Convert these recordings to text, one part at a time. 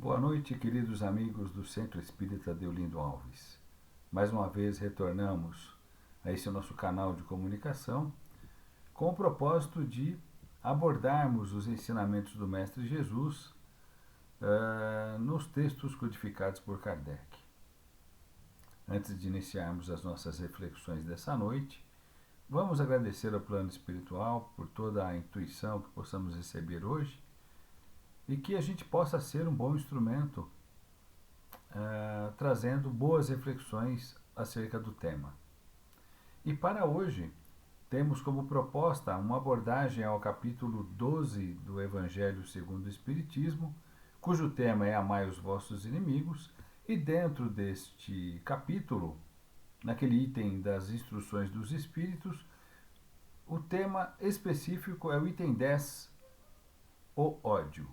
Boa noite, queridos amigos do Centro Espírita Deolindo Alves. Mais uma vez retornamos a esse nosso canal de comunicação com o propósito de abordarmos os ensinamentos do Mestre Jesus nos textos codificados por Kardec. Antes de iniciarmos as nossas reflexões dessa noite, vamos agradecer ao plano espiritual por toda a intuição que possamos receber hoje e que a gente possa ser um bom instrumento trazendo boas reflexões acerca do tema. E para hoje, temos como proposta uma abordagem ao capítulo 12 do Evangelho segundo o Espiritismo, cujo tema é Amai os vossos inimigos, e dentro deste capítulo, naquele item das instruções dos Espíritos, o tema específico é o item 10, o ódio.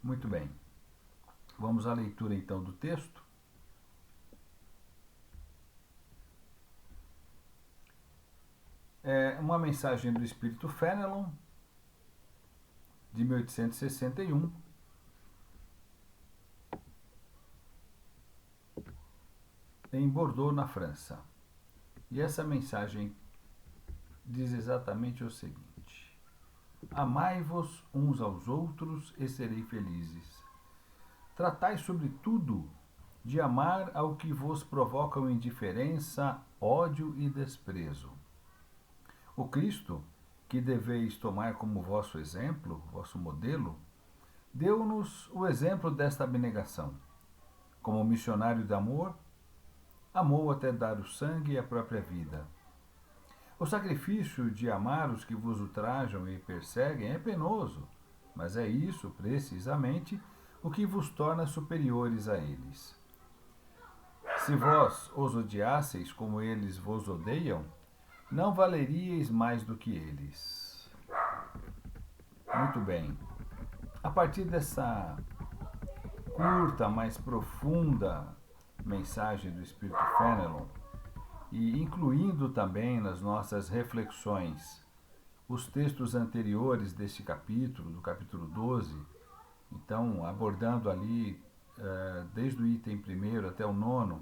Muito bem, vamos à leitura então do texto. É uma mensagem do Espírito Fenelon, de 1861, em Bordeaux, na França. E essa mensagem diz exatamente o seguinte: Amai-vos uns aos outros e serei felizes. Tratai sobretudo de amar ao que vos provocam indiferença, ódio e desprezo. O Cristo, que deveis tomar como vosso exemplo, vosso modelo, deu-nos o exemplo desta abnegação. Como missionário de amor, amou até dar o sangue e a própria vida. O sacrifício de amar os que vos ultrajam e perseguem é penoso, mas é isso, precisamente, o que vos torna superiores a eles. Se vós os odiasseis como eles vos odeiam, não valeríeis mais do que eles. Muito bem. A partir dessa curta, mas profunda mensagem do Espírito Fenelon, e incluindo também nas nossas reflexões os textos anteriores deste capítulo, do capítulo 12, então abordando ali desde o item 1 até o 9,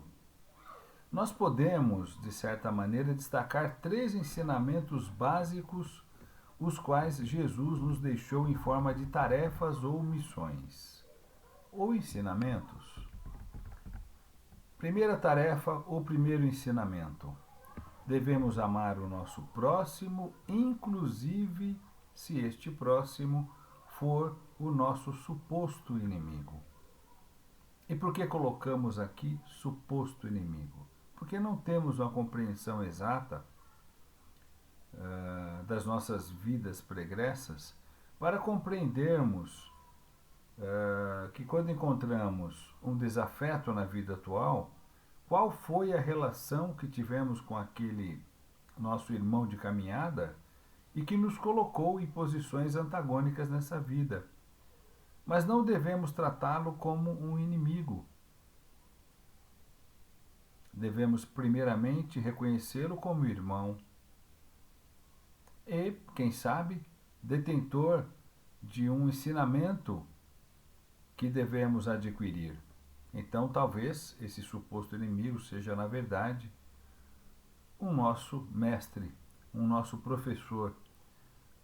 nós podemos, de certa maneira, destacar 3 ensinamentos básicos, os quais Jesus nos deixou em forma de tarefas ou missões, ou ensinamentos. Primeira tarefa ou primeiro ensinamento: devemos amar o nosso próximo, inclusive se este próximo for o nosso suposto inimigo. E por que colocamos aqui suposto inimigo? Porque não temos uma compreensão exata das nossas vidas pregressas para compreendermos que quando encontramos um desafeto na vida atual, qual foi a relação que tivemos com aquele nosso irmão de caminhada e que nos colocou em posições antagônicas nessa vida. Mas não devemos tratá-lo como um inimigo. Devemos primeiramente reconhecê-lo como irmão e, quem sabe, detentor de um ensinamento que devemos adquirir. Então, talvez esse suposto inimigo seja, na verdade, um nosso mestre, um nosso professor,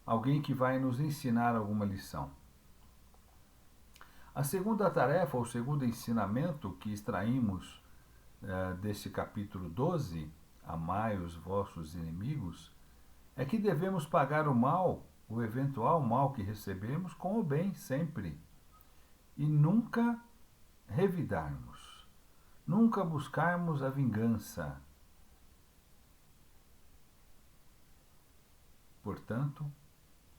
alguém que vai nos ensinar alguma lição. A segunda tarefa, ou segundo ensinamento que extraímos deste capítulo 12, Amai os vossos inimigos, é que devemos pagar o mal, o eventual mal que recebemos, com o bem sempre. E nunca revidarmos, nunca buscarmos a vingança. Portanto,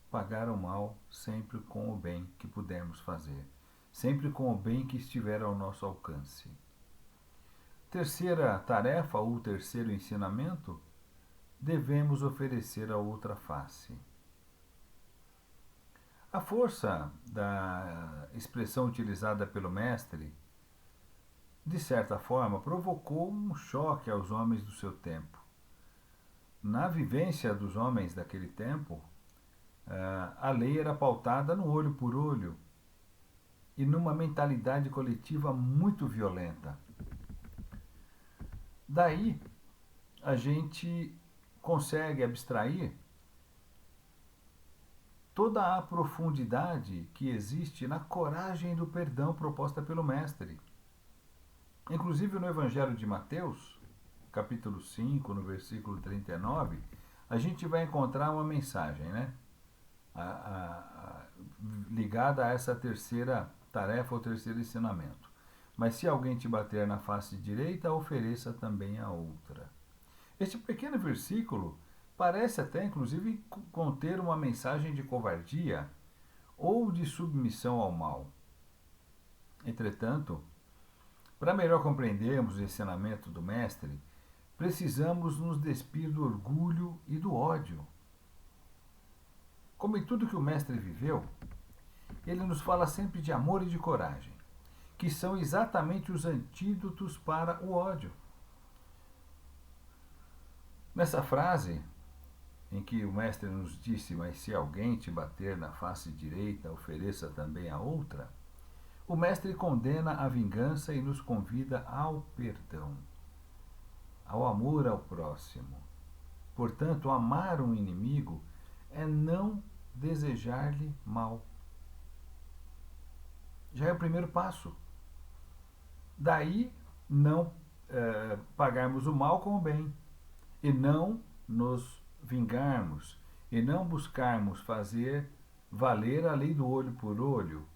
pagar o mal sempre com o bem que pudermos fazer, sempre com o bem que estiver ao nosso alcance. Terceira tarefa, ou terceiro ensinamento: devemos oferecer a outra face. A força da expressão utilizada pelo mestre, de certa forma, provocou um choque aos homens do seu tempo. Na vivência dos homens daquele tempo, a lei era pautada no olho por olho. e numa mentalidade coletiva muito violenta. Daí a gente consegue abstrair toda a profundidade que existe na coragem do perdão proposta pelo Mestre. Inclusive no Evangelho de Mateus, capítulo 5, no versículo 39, a gente vai encontrar uma mensagem, né? Ligada a essa terceira tarefa ou terceiro ensinamento. Mas se alguém te bater na face direita, ofereça também a outra. Este pequeno versículo parece até, inclusive, conter uma mensagem de covardia ou de submissão ao mal. Entretanto, para melhor compreendermos o ensinamento do Mestre, precisamos nos despir do orgulho e do ódio. Como em tudo que o Mestre viveu, ele nos fala sempre de amor e de coragem, que são exatamente os antídotos para o ódio. Nessa frase, em que o Mestre nos disse, mas se alguém te bater na face direita, ofereça também a outra, o Mestre condena a vingança e nos convida ao perdão, ao amor ao próximo. Portanto, amar um inimigo é não desejar-lhe mal. Já é o primeiro passo. Daí, não pagarmos o mal com o bem, e não nos vingarmos, e não buscarmos fazer valer a lei do olho por olho.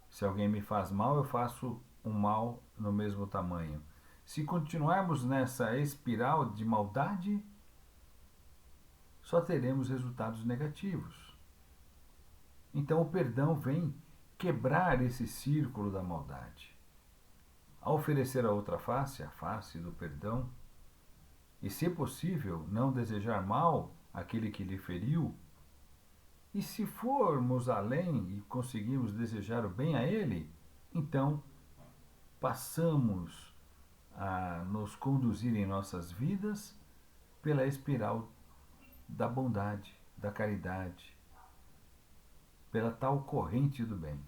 Se alguém me faz mal, eu faço um mal no mesmo tamanho. Se continuarmos nessa espiral de maldade, só teremos resultados negativos. Então o perdão vem quebrar esse círculo da maldade. Ao oferecer a outra face, a face do perdão, e se possível, não desejar mal àquele que lhe feriu, e se formos além e conseguirmos desejar o bem a ele, então passamos a nos conduzir em nossas vidas pela espiral da bondade, da caridade, pela tal corrente do bem.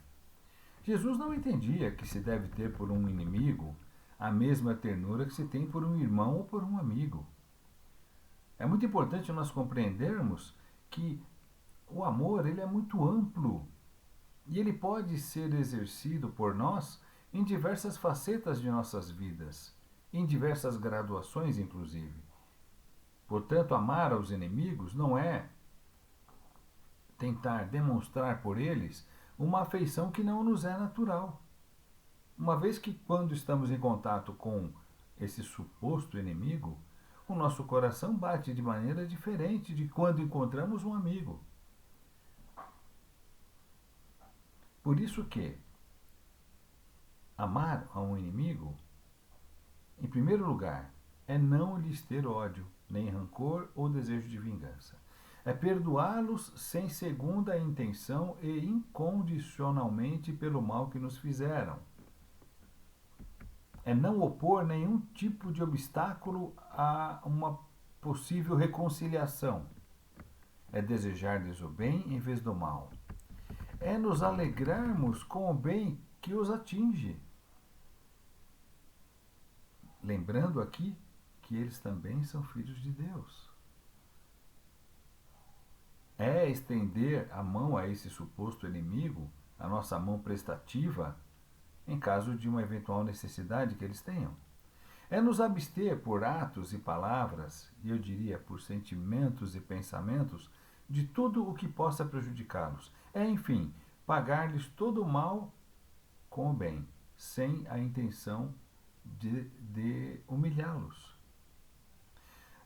Jesus não entendia que se deve ter por um inimigo a mesma ternura que se tem por um irmão ou por um amigo. É muito importante nós compreendermos que o amor ele é muito amplo e ele pode ser exercido por nós em diversas facetas de nossas vidas, em diversas graduações, inclusive. Portanto, amar aos inimigos não é tentar demonstrar por eles uma afeição que não nos é natural. Uma vez que, quando estamos em contato com esse suposto inimigo, o nosso coração bate de maneira diferente de quando encontramos um amigo. Por isso que amar a um inimigo, em primeiro lugar, é não lhes ter ódio, nem rancor ou desejo de vingança. É perdoá-los sem segunda intenção e incondicionalmente pelo mal que nos fizeram. É não opor nenhum tipo de obstáculo a uma possível reconciliação. É desejar-lhes o bem em vez do mal. É nos alegrarmos com o bem que os atinge. Lembrando aqui que eles também são filhos de Deus. É estender a mão a esse suposto inimigo, a nossa mão prestativa, em caso de uma eventual necessidade que eles tenham. É nos abster por atos e palavras, e eu diria por sentimentos e pensamentos, de tudo o que possa prejudicá-los. É, enfim, pagar-lhes todo o mal com o bem, sem a intenção de humilhá-los.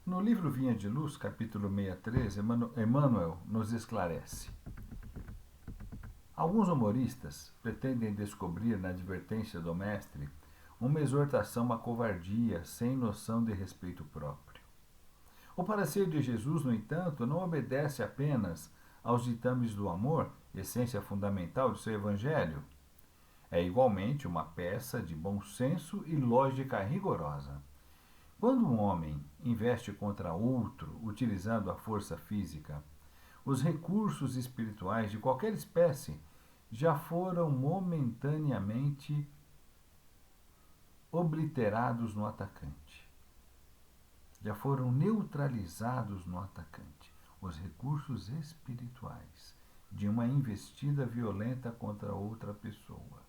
No livro Vinha de Luz, capítulo 63, Emmanuel nos esclarece. Alguns humoristas pretendem descobrir na advertência do mestre uma exortação à covardia sem noção de respeito próprio. O parecer de Jesus, no entanto, não obedece apenas aos ditames do amor, essência fundamental de seu evangelho. É igualmente uma peça de bom senso e lógica rigorosa. Quando um homem investe contra outro, utilizando a força física, os recursos espirituais de qualquer espécie, já foram momentaneamente obliterados no atacante. Já foram neutralizados no atacante os recursos espirituais de uma investida violenta contra outra pessoa.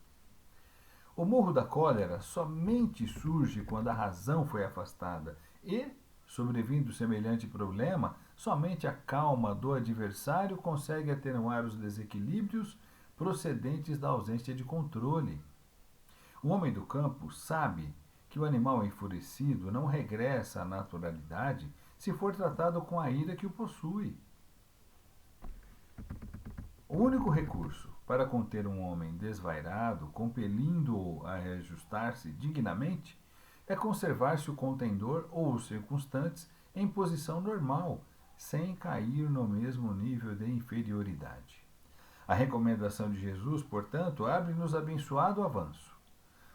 O morro da cólera somente surge quando a razão foi afastada e, sobrevindo semelhante problema, somente a calma do adversário consegue atenuar os desequilíbrios procedentes da ausência de controle. O homem do campo sabe que o animal enfurecido não regressa à naturalidade se for tratado com a ira que o possui. O único recurso para conter um homem desvairado, compelindo-o a reajustar-se dignamente, é conservar-se o contendor ou os circunstantes em posição normal, sem cair no mesmo nível de inferioridade. A recomendação de Jesus, portanto, abre-nos abençoado avanço.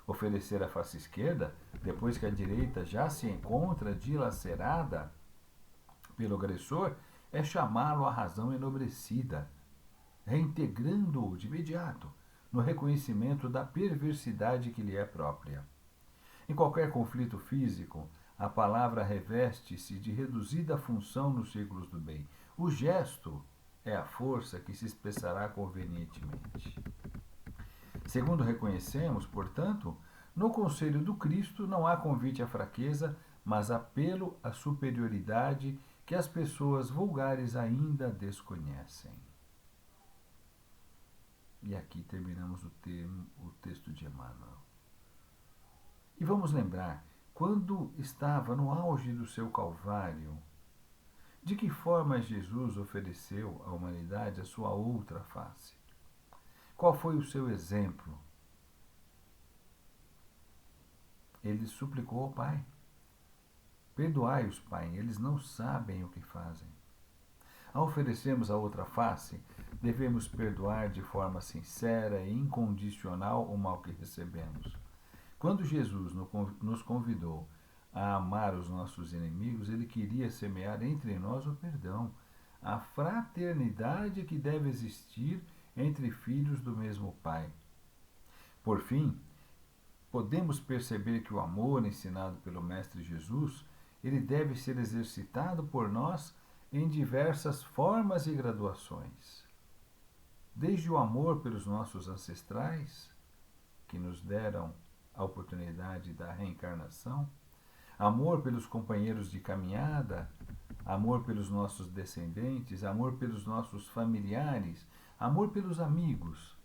Oferecer a face esquerda, depois que a direita já se encontra dilacerada pelo agressor, é chamá-lo à razão enobrecida, reintegrando-o de imediato no reconhecimento da perversidade que lhe é própria. Em qualquer conflito físico, a palavra reveste-se de reduzida função nos círculos do bem. O gesto é a força que se expressará convenientemente. Segundo reconhecemos, portanto, no conselho do Cristo não há convite à fraqueza, mas apelo à superioridade que as pessoas vulgares ainda desconhecem. E aqui terminamos o texto de Emmanuel. E vamos lembrar, quando estava no auge do seu Calvário, de que forma Jesus ofereceu à humanidade a sua outra face? Qual foi o seu exemplo? Ele suplicou ao Pai: perdoai-os, Pai, eles não sabem o que fazem. Ao oferecermos a outra face, devemos perdoar de forma sincera e incondicional o mal que recebemos. Quando Jesus nos convidou a amar os nossos inimigos, ele queria semear entre nós o perdão, a fraternidade que deve existir entre filhos do mesmo Pai. Por fim, podemos perceber que o amor ensinado pelo Mestre Jesus, ele deve ser exercitado por nós em diversas formas e graduações. Desde o amor pelos nossos ancestrais, que nos deram a oportunidade da reencarnação, amor pelos companheiros de caminhada, amor pelos nossos descendentes, amor pelos nossos familiares, amor pelos amigos,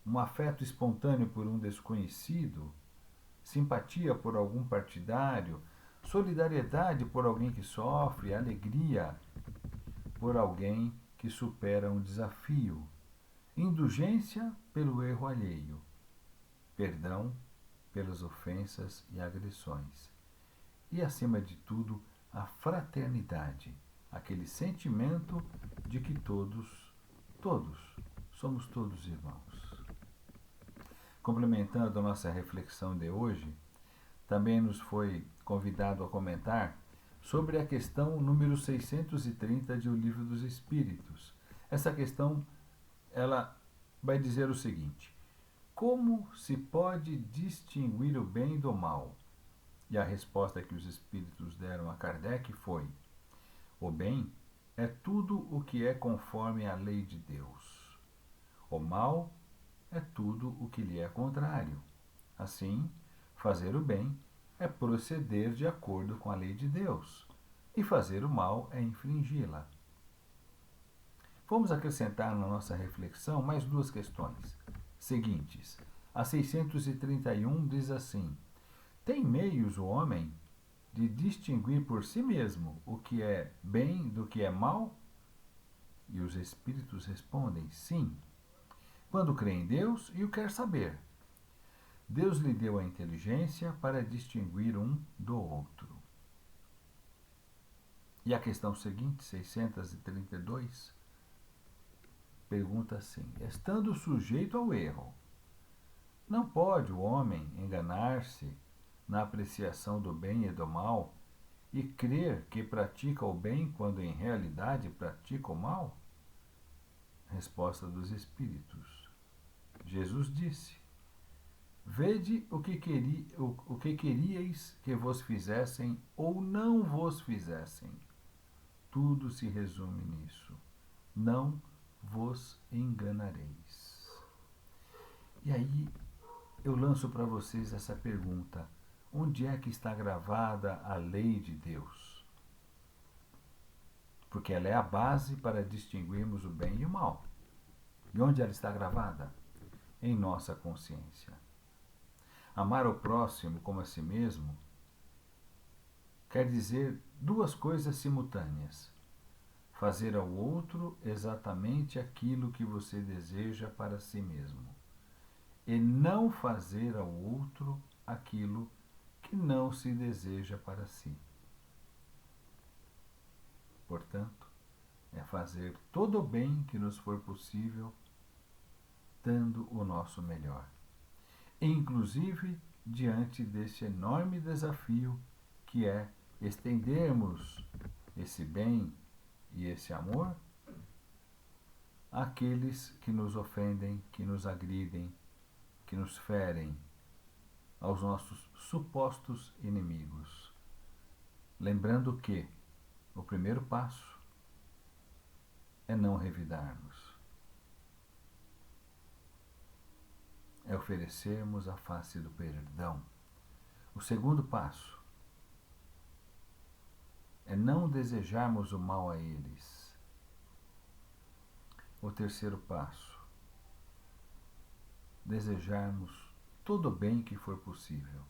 um afeto espontâneo por um desconhecido, simpatia por algum partidário, solidariedade por alguém que sofre, alegria por alguém que supera um desafio, indulgência pelo erro alheio, perdão pelas ofensas e agressões. E, acima de tudo, a fraternidade, aquele sentimento de que todos, somos todos irmãos. Complementando a nossa reflexão de hoje, também nos foi convidado a comentar sobre a questão número 630 de O Livro dos Espíritos. Essa questão, ela vai dizer o seguinte: como se pode distinguir o bem do mal? E a resposta que os espíritos deram a Kardec foi: o bem é tudo o que é conforme à lei de Deus. O mal é tudo o que lhe é contrário. Assim, fazer o bem é proceder de acordo com a lei de Deus, e fazer o mal é infringi-la. Vamos acrescentar na nossa reflexão mais duas questões seguintes. A 631 diz assim: tem meios o homem de distinguir por si mesmo o que é bem do que é mal? E os espíritos respondem: sim, quando crê em Deus e o quer saber. Deus lhe deu a inteligência para distinguir um do outro. E a questão seguinte, 632, pergunta assim: estando sujeito ao erro, não pode o homem enganar-se na apreciação do bem e do mal e crer que pratica o bem quando em realidade pratica o mal? Resposta dos Espíritos: Jesus disse: Vede o que queríeis que vos fizessem ou não vos fizessem. Tudo se resume nisso. Não vos enganareis. E aí eu lanço para vocês essa pergunta: onde é que está gravada a lei de Deus? Porque ela é a base para distinguirmos o bem e o mal. E onde ela está gravada? Em nossa consciência. Amar o próximo como a si mesmo quer dizer duas coisas simultâneas: fazer ao outro exatamente aquilo que você deseja para si mesmo, e não fazer ao outro aquilo que não se deseja para si. Portanto, é fazer todo o bem que nos for possível, dando o nosso melhor. Inclusive diante deste enorme desafio que é estendermos esse bem e esse amor àqueles que nos ofendem, que nos agridem, que nos ferem, aos nossos supostos inimigos. Lembrando que o primeiro passo é não revidarmos, é oferecermos a face do perdão. O segundo passo é não desejarmos o mal a eles. O terceiro passo, desejarmos todo o bem que for possível.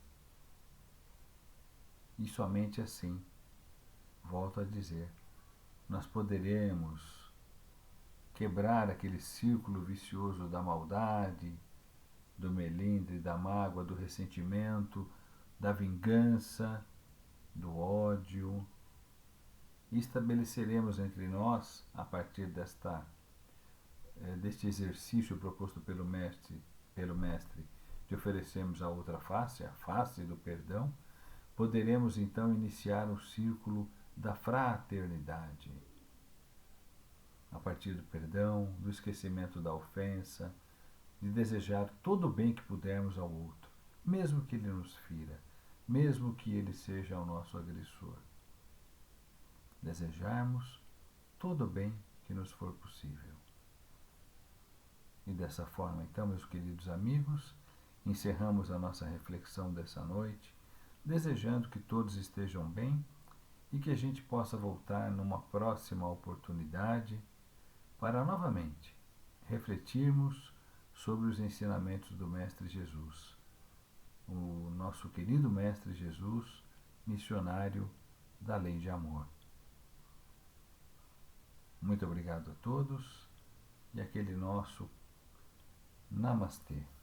E somente assim, volto a dizer, nós poderemos quebrar aquele círculo vicioso da maldade, do melindre, da mágoa, do ressentimento, da vingança, do ódio. E estabeleceremos entre nós, a partir deste exercício proposto pelo mestre, de oferecermos a outra face, a face do perdão, poderemos então iniciar o círculo da fraternidade. A partir do perdão, do esquecimento da ofensa, de desejar todo o bem que pudermos ao outro, mesmo que ele nos fira, mesmo que ele seja o nosso agressor. Desejarmos todo o bem que nos for possível. E dessa forma, então, meus queridos amigos, encerramos a nossa reflexão dessa noite, desejando que todos estejam bem e que a gente possa voltar numa próxima oportunidade para novamente refletirmos sobre os ensinamentos do Mestre Jesus, o nosso querido Mestre Jesus, missionário da lei de amor. Muito obrigado a todos e aquele nosso Namastê.